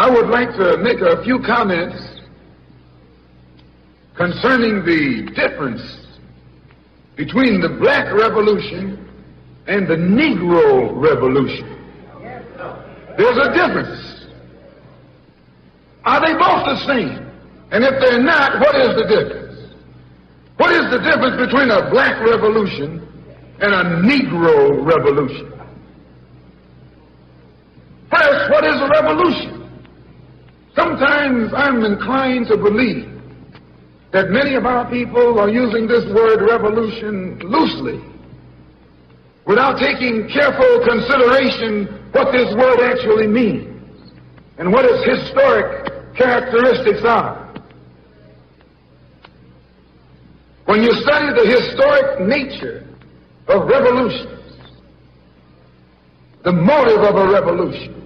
I would like to make a few comments concerning the difference between the black revolution and the Negro revolution. There's a difference. Are they both the same? And if they're not, what is the difference? What is the difference between a black revolution and a Negro revolution? First, what is a revolution? Sometimes I'm inclined to believe that many of our people are using this word revolution loosely, without taking careful consideration what this word actually means and what its historic characteristics are. When you study the historic nature of revolutions, the motive of a revolution,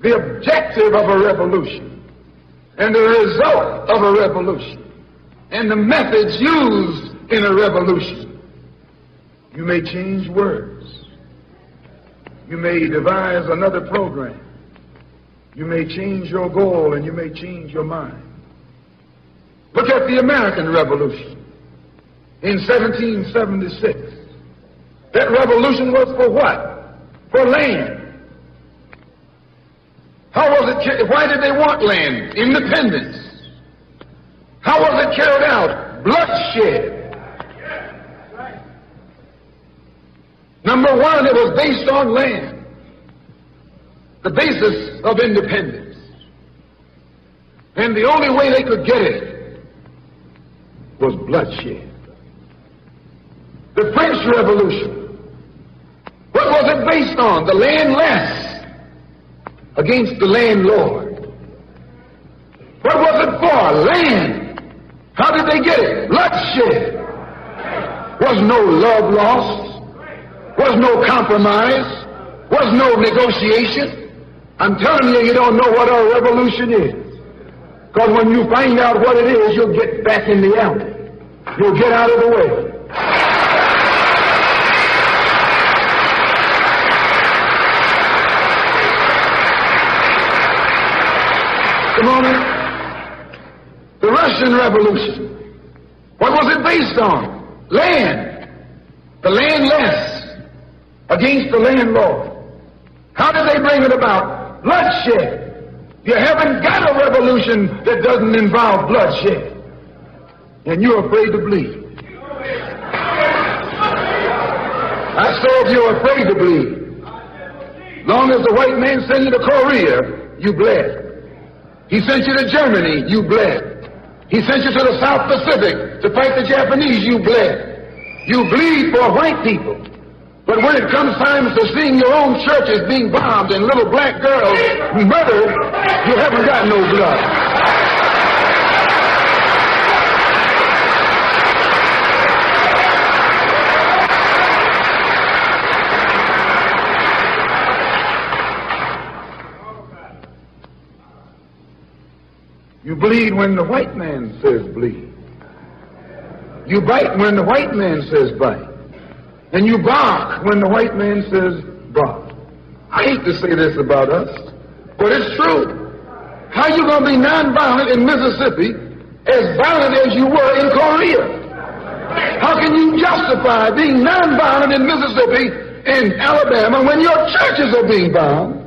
the objective of a revolution, and the result of a revolution, and the methods used in a revolution, you may change words. You may devise another program. You may change your goal and you may change your mind. Look at the American Revolution in 1776. That revolution was for what? For land. How was it? Why did they want land? Independence. How was it carried out? Bloodshed. Number one, it was based on land. The basis of independence. And the only way they could get it was bloodshed. The French Revolution. What was it based on? The landless against the landlord. What was it for? Land. How did they get it? Bloodshed. Was no love lost. Was no compromise. Was no negotiation. I'm telling you, you don't know what a revolution is. Because when you find out what it is, you'll get back in the alley. You'll get out of the way. The moment, the Russian Revolution. What was it based on? Land. The landless against the landlord. How did they bring it about? Bloodshed. You haven't got a revolution that doesn't involve bloodshed. And you're afraid to bleed. I said if you're afraid to bleed. Long as the white man sent you to Korea, you bled. He sent you to Germany, you bled. He sent you to the South Pacific to fight the Japanese, you bled. You bleed for white people. But when it comes time to seeing your own churches being bombed and little black girls murdered, you haven't got no blood. You bleed when the white man says bleed. You bite when the white man says bite. And you bark when the white man says bark. I hate to say this about us, but it's true. How you going to be nonviolent in Mississippi as violent as you were in Korea? How can you justify being nonviolent in Mississippi and Alabama when your churches are being bombed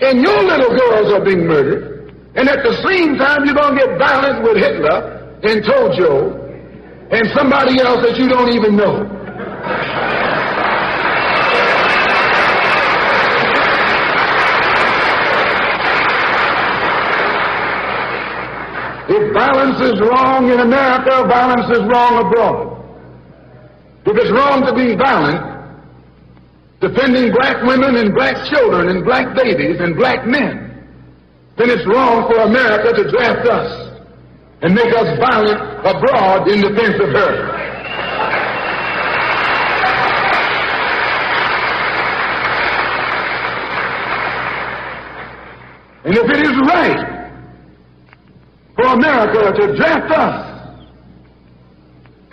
and your little girls are being murdered? And at the same time, you're going to get violent with Hitler and Tojo and somebody else that you don't even know. If violence is wrong in America, violence is wrong abroad. If it's wrong to be violent, defending black women and black children and black babies and black men, then it's wrong for America to draft us and make us violent abroad in defense of her. And if it is right for America to draft us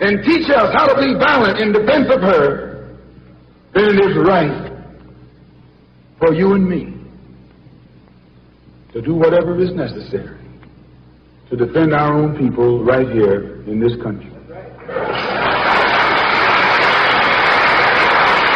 and teach us how to be violent in defense of her, then it is right for you and me to do whatever is necessary to defend our own people right here in this country.